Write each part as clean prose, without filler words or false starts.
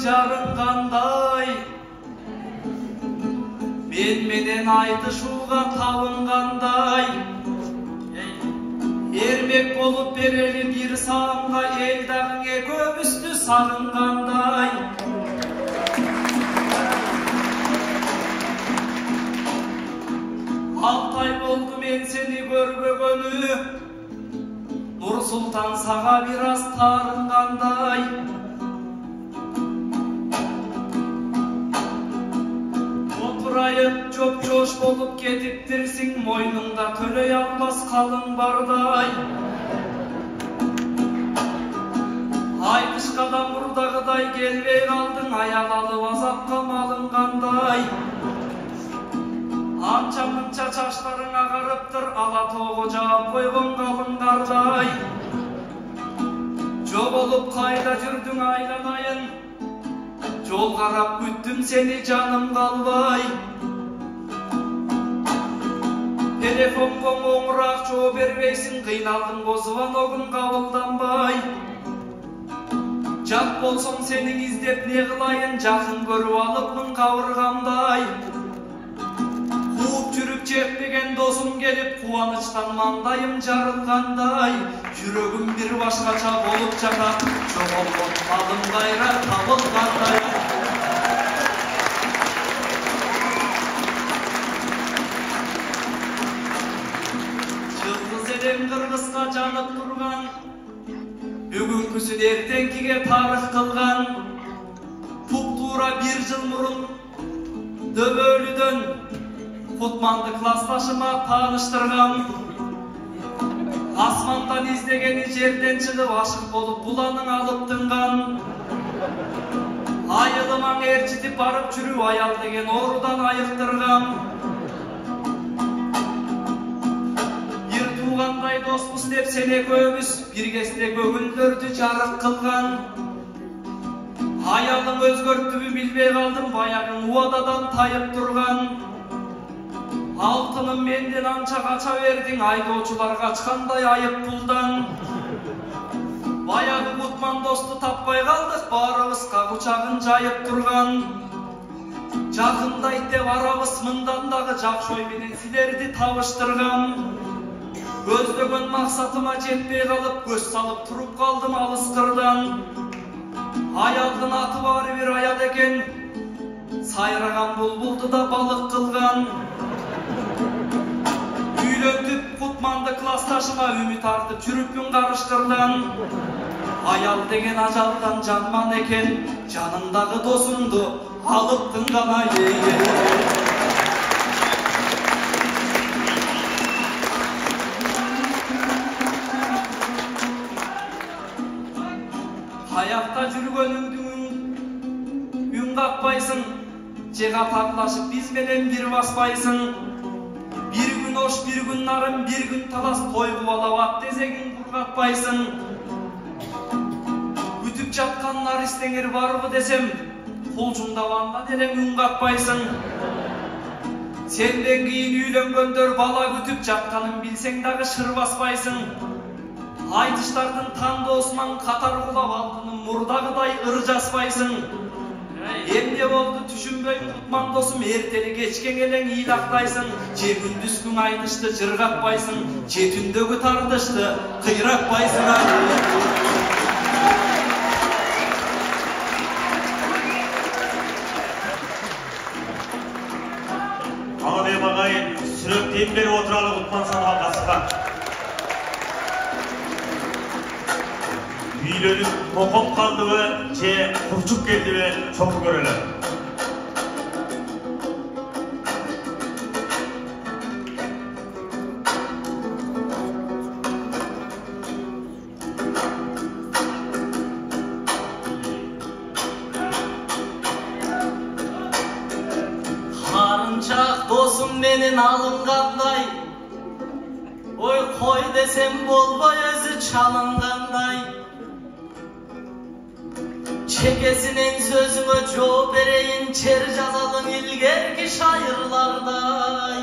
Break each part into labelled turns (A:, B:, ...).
A: жарынғандай, менен айтышуға табынғандай, ермек болып берелі бір сағымға елдағыңе көп үсті сағынғандай. Алтай болды мен сені көрбөгөнү, Нұр Сұлтан саға біраз тарынғандай. Отырайып жоп-жош болып кетіптірсің, мойныңда төлей алмас қалың бардай. Айтышқада мұрдағыдай келбей қалдың, аял алып азапқа малынғандай. Анча-мынча чаштарың ағарыптыр, алатоғы жауап қойған қалың қардай. Жо болып қайда жүрдің айланайын, жол қарап күттім сені жаным қалбай. Телефонға оңырақ жо бербейсің, қиналдың қозыван оғын қабылданбай. Жат болсың сенің іздеп не қылайын, жақын көріп алыпмын қауырғамдай. Қуып жүріп жетпеген досым келіп, қуаныштан маңдайым жарылғандай. Жүрегім бір башқаша болып жатат, жоғалған малым қайра табылғандай. Жылғыз елем қырғызға жанып тұрған, бүгінгісі ертеңкіге тарих қылған. Туп-тура бір жыл мұрын Дөбөлүдөн Кутманды классташыма таныштыргам. Асмандан издегени жерден чыгып ашык болуп буланың алып тынган. Айылымаң ээрчитип барып жүрүп аял деген оорудан айыктыргам. Бир туугандай доспуз деп сен экөөбүз бир кезде көңүлдөрдү жарык кылган. Аялым өзгөрттүбү билбей калдым, баягы убададан тайып турган. Алтыным менден анча кача бердиң, айдоочулар качкандай айып пулдан. Баягы Кутман досту таппай калдык, баарыбызга кучагын жайып турган. Жакындайт деп арабыз мындан дагы жакшы ой менен силерди табыштыргам. Көздөгөн максатыма жетпей калып, көз салып туруп калдым алыс кырдан. Аялдын аты баары бир аял экен, сайраган булбулду да балык кылган. Үйлөntүп Кутманды классташыма үмүт артып жүрүппүн карышкырдан. Аял деген ажалдан жанман экен, жанымдагы досумду алып тынган ай. Аякта жүргөнүңдү үн какпайсың, же катарлашып биз менен бир баспайсың. Бир күн ош, бир күн нарым, бир күн талас, той кубалап ат тезегин кургатпайсың. Күтүп жаткан наристеңер барбы десем, кулжуңдабанда делең үн какпайсың. Сенден кийин үйлөнгөндөр бала күтүп жатканын билсең дагы шыр баспайсың. Айтыштардын тандоосунан катар кулап алдының мурдагыдай ыр жаспайсың. Эмне болду түшүнбөйм Кутман досум, эртели кечкен элең ыйлактайсың. Же күндүз күн айтышты жыргатпайсың, же түндөгү тартышты кыйратпайсың.
B: Ағайын ағайын, сүрөктейін бері отыралы Кутман санға қасыға. Үйлөнүп kokop калдыбы же курчуп келдиби чоң көрөлө.
C: Карынчак досум менен алынгандай, ой кой десем болбой өзү чалынгандай. Çekesinin sözüne жооп берейин, чер жазалың илгерки шайырлардай.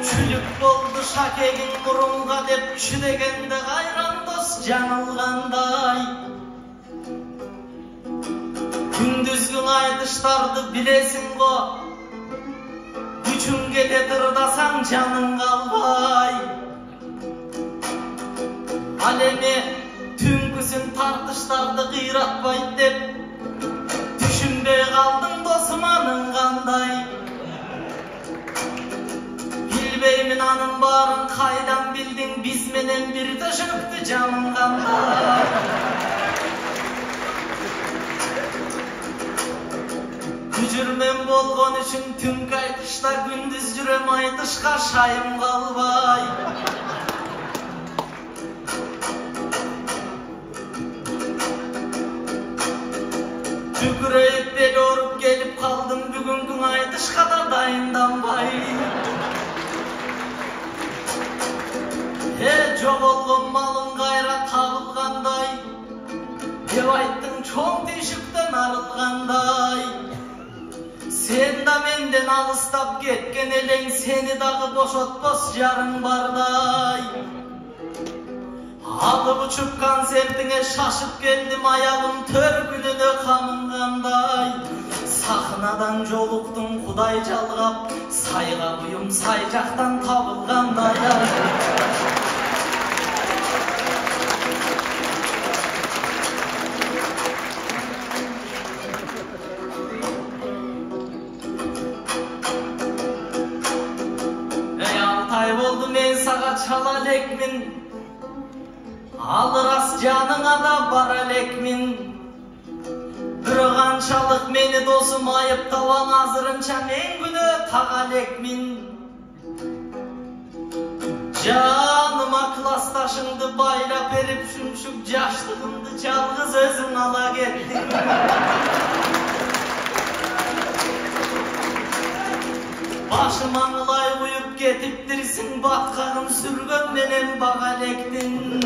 C: Чүлүк болду шакегин мурунга деп, чүдегенде кайран дос жаңылгандай. Gündüzgün aytışlardı bilesin go. Güçün kete tırdasan canın kalbay. Alemi tünküsün tartışlardı kıyratbay dep. Düşünbey kaldın dosmanın kanday. Bilbeymin anın barın kaydan bildin. Biz menen bir taşıktı canın kanday. Gücürmen bolgon üçün tüm kaytışta gündüz jürem aytışka şayım kalbay. Tüküreyip beli orup gelip kaldım bugünkün aytışka da dayındanbay. Çok olgun malın gayra tağılganday. Ev ayttın çoğun tişikten arılganday. Sen da menden alыстap ketken eleң, seni dağı boşotpos yarın barday. Alıp uçup konsertine şaşıp geldim, ayağım törkününe kamınganday. Sahnadan joluktun Kuday çalgap, sayga buyum sayjaktan tabılganday. Boldu men sağa çalalekmin, alır canına da baralekmin. Bir kançalık meni dosum ayıp tavan hazırınça men günü tagalekmin. Canıma klastaşındı baylap erip şumşuk yaşlığımdı çalgız özün ala gettin. Başıma mılay uyup getiptirsin, batkağım sürgön menen bagalektin.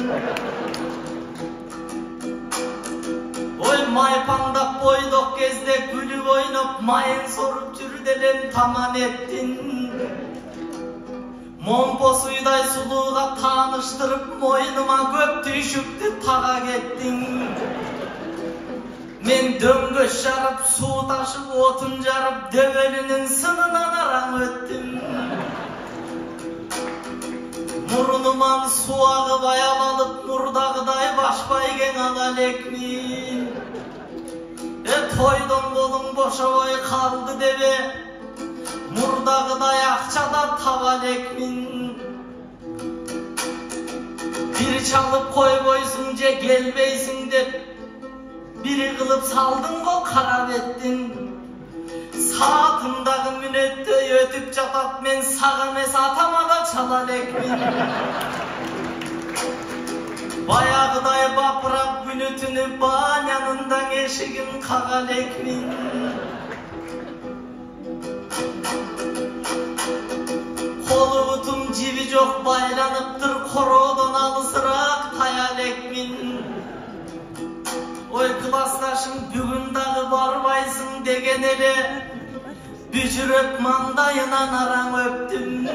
C: Oy maypandap boydok gezde gülüp oynop, mayın sorup türdelen taman ettin. Mompo suyday suluğa tanıştırıp, moynuma köp tüşüktü taga gettin. Men döngöş jarıp, su taşıp, otun jarıp, dövelinin sınınan aran öttüm. Murunuman su ağı bayal alıp, murdağıday başbaygen alalekmin. Toydon kolum boşabay kaldı debe, murdağıday akçada tavalekmin. Bir çalıp koy boysun ce gelmeysin dep, biri kılıp saldın go karab ettin. Saatımdağı münette ötüp çapat, men sağa mesatamaga çalalekmin. Bayağıday bapırap günütünü banyanından eşigin kagalekmin. Kolu butum civi jok baylanıptır, korodon alısırak tayalekmin. Oy klastaşım bugün dağı barbaysın degen ele, bücürüp mandayınan aran öptüm.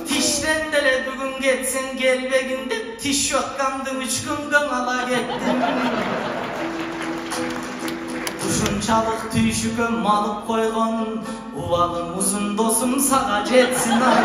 C: Tişten dele bugün getsen gelbeginde, tiş yotkandım 3 gün ala gettim. Kuşunçalık tüyüşükön malıp koygon, uvalım uzun dosum sağa jetsin ay.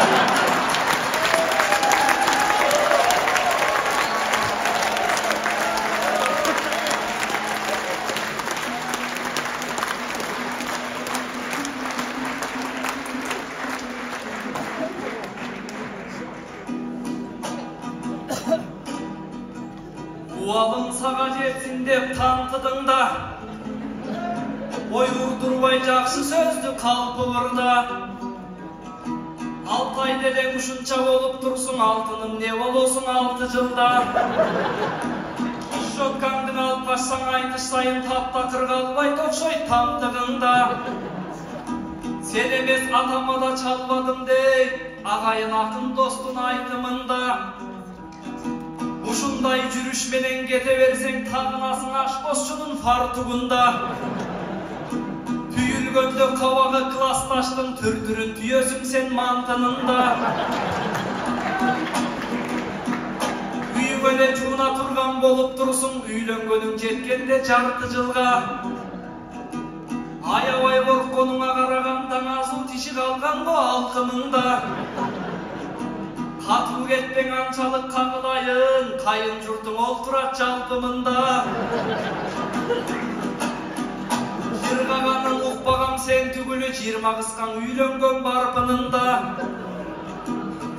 A: Uvalım sağa jetsin dep tantıdın da, oy urdurbay jakşı sözdü kalpı burda. Altay dele uşunça bolup tursun, altının ne bolosun 6 jılda. Şotkandın alpaşsan aytışsayın, tapta kırgalbay tokşoy tamtığında. Sen emes atama da çalmadım dey, ağayın akın dostun aytımında. Uşunday jürüşmenen gete versen, tağınasın aşbozçunun fartugunda. Tüyülgönde kavağı klastaştın, türdürün tüyösün sen mantınında. Üyügöne çuğuna turgan bolup dursun, üylöngönün jetkende jartı jılga. Аябай коркконуңа караганда азуу тиши калган го алкымыңда. Катуу кетпең анчалык кагылайын, кайын журтуң олтурат жалпымында. Жыргаганын укпагам сен түгүлү, жыйырма кыскаң үйлөнгөн барпынында.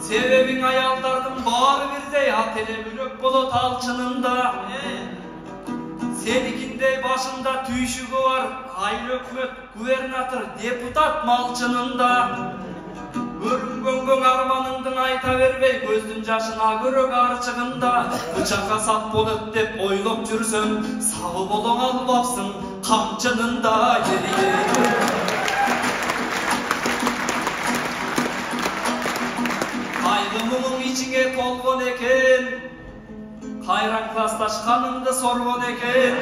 A: Себебиң аялдардын баары бирдей, ат эле бөлөк болот алчынында. Senikindey başında tüyüşügü var, aile hükümet, gubernatör, deputat malçınında. Örüngöngön armanыңдың айта бербей, көздүн жашына көрөк арчыгында. Бычакка сап болот деп ойлоп жүрсөң, сабы болоң албапсың камчынында. Кайгы муңуң ичиңе толгон экен, кайран классташканыңды соргон экен.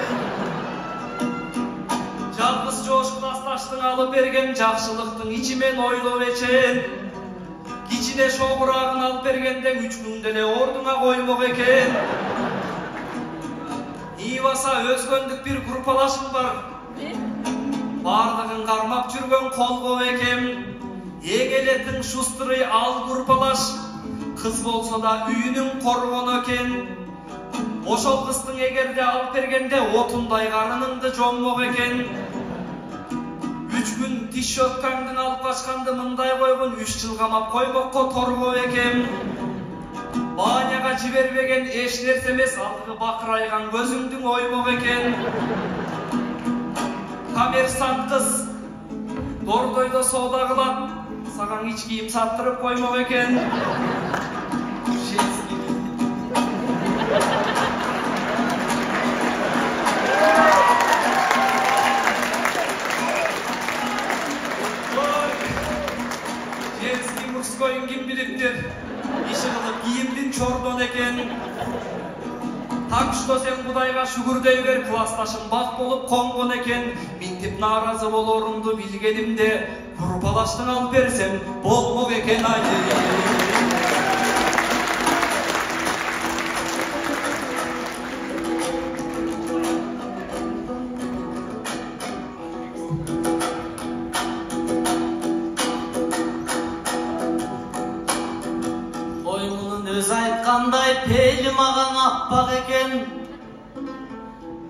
A: Жалгыз жош классташтың алып берген жакшылыктың ичимен ойлоп эчен. Кичине шоғырағын алып бергенде 3 күндө эле ордуңа коймок экен. Ибаса өзгөндүк бир группалашым бар. Бардыгын кармап жүргөн колго экем. Эң эле тың шустрый ал группалаш. Кыз болсо да үйүнүн коргону экен. Ошол кыздың эгерде алып бергенде отундай карыныңды жоммок экен. 3 күн тиш өткаңдың алып качканды мындай койгон 3 жыл камап коймокко торгоо экен. Баняга жибербеген эч нерсе эмес, алдыгы бакырайган көзүңдүң оймок экен. Коммерсант кыз дордойдо соода кылат, саган ич кийим саттырып коймок экен. Koyun kim biliptir, işi kılıp giyimdin çordon eken. Tak što sen Kudayga şükür deyver, klastaşın bak bolup kongon eken. Mintip narazı bolorumdu bilgenimde, grupalaştın al bersem bolmok eken ayı.
C: Aytkanday peylim ağan appak eken,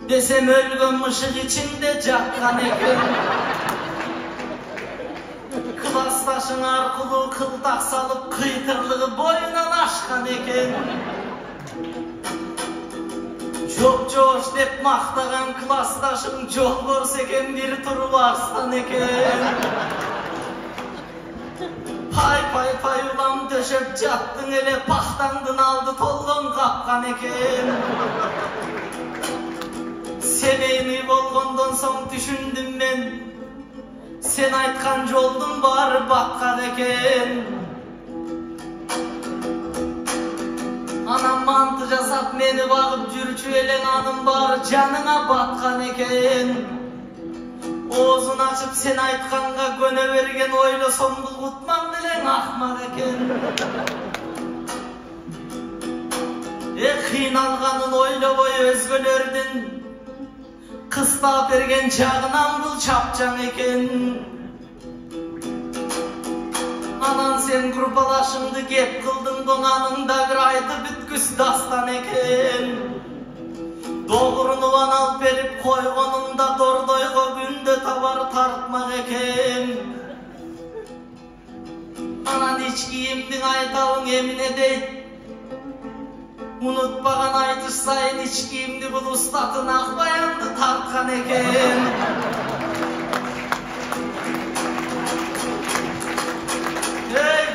C: desem ölgön mışık içinde jakkan eken. Klastaşın arkulu kıldak salıp kıytırlığı boyundan aşkan eken. Çok joş dep maktagan klastaşın jol görseken bir turup arslan eken. Pay ulan döşep jattın ele, pahtandın aldı tolgon kapkan eken. Semeyni bolgondan soň düşündüm men, sen aytkan joldun bari bakkan eken. Anam mantı jasap meni bagıp jürçü eleň anım bari janıňa batkan eken. Oğuzun açıp sen aytkanга göne bergen oylasam bu Gutman bilen ahmak eken. Kıynalganın oylaboy özgölerdin, kıstap bergen çağınan bul çapcan eken. Anan sen grupalaşımdı gep kıldın donanında bir aydı bütküs dastan eken. Doğrunu bana alıp verip koygonunda dordoygo günde tabar tartmak eken. Anan iç giyimdin aytağın emine deyt, unutpagan aytış sayın iç giyimdi bul ustatın akbayandı tartkan eken.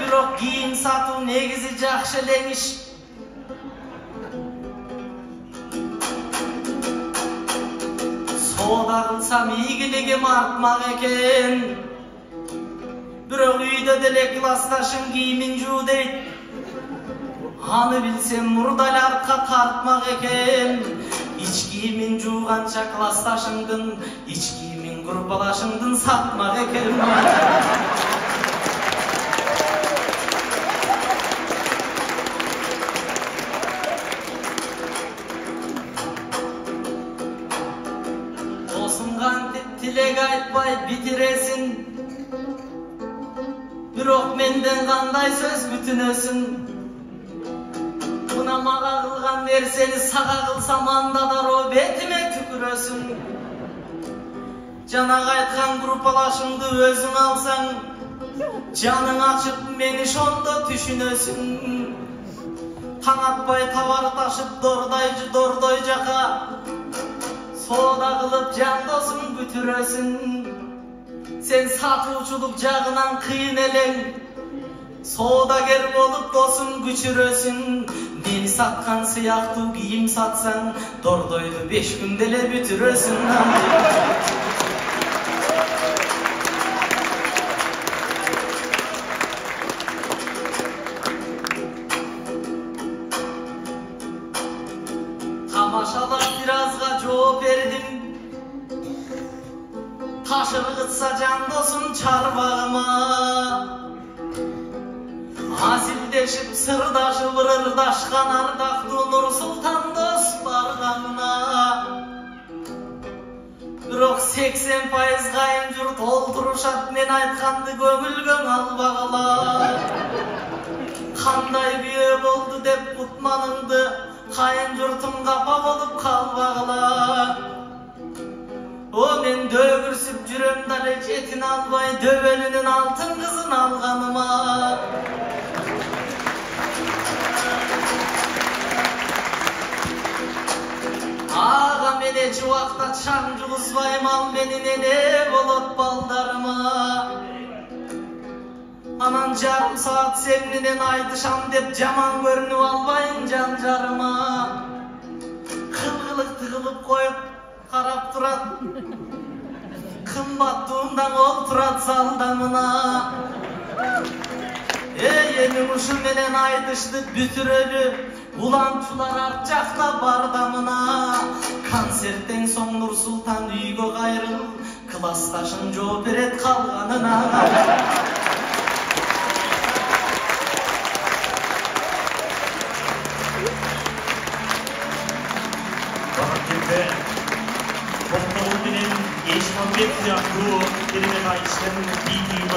C: Birok giyim satı negizi jakşı leňiş. Soda kılsam iyigiligim artmak eken. Birok üyde dele klastaşın giyimin ju deyt, anı bilsem murdalarka tartmak eken. İç giyimin jugança klastaşındın, iç giyimin grupalaşındın satmak eken. tilek aytpay bitiresin. Bирок menden kanday söz bütünösün. Buna maga kılgan nerseni saga kılsam anda daroo betime tükürösün. Jana aytkan gruppalaşыңды өзүң алсаң, жаның ачып мени шондо түшүнөсүн. Таң атпай табар ташып дордой жака, соода кылып жан досуң бүтүрөсүн. Sen satуучулук жагынан кыйын элең, соодагер болуп досуң күчүрөсүн. Мени саткан сыяктуу кийим сатсаң, дордойду 5 күндө эле бүтүрөсүн. Tamашалап биразга жооп бердим. Taşırgıtsa can dosum çarmağıma, asildeşip sırdaşıp ırdaşkan ardaklı Nur Sultan dost barğanına. Bирок 80% kayın jurt olturuşat men aytkandı көңүлгөн albagılar. Kanday büyö boldu dep kutmanыңды, kayın jurtum kapa bolup kalbagılar. O men dögürsüp жүрөм дale жетин албай, дөбөлүнүн алтын кызын алганыма. Ага мен эч убакта чаң жугузбайм, ал менин эне болот балдарыма. Анан жарым саат сен менен айтышам деп жаман көрүнүп албайын жан жарыма. Кылгылык тыгылып коюп карап турат, кымбаттуундан олтурат залдамына. Эни ушу менен айтышты бүтүрөлү, уланчулар арт жакта бардамына. Концерттен соң Нур Султан үйгө кайрылып, классташың жооп берет калганына.
B: Topluluğun eşmanbet yaptığı kelime ayışların bildiği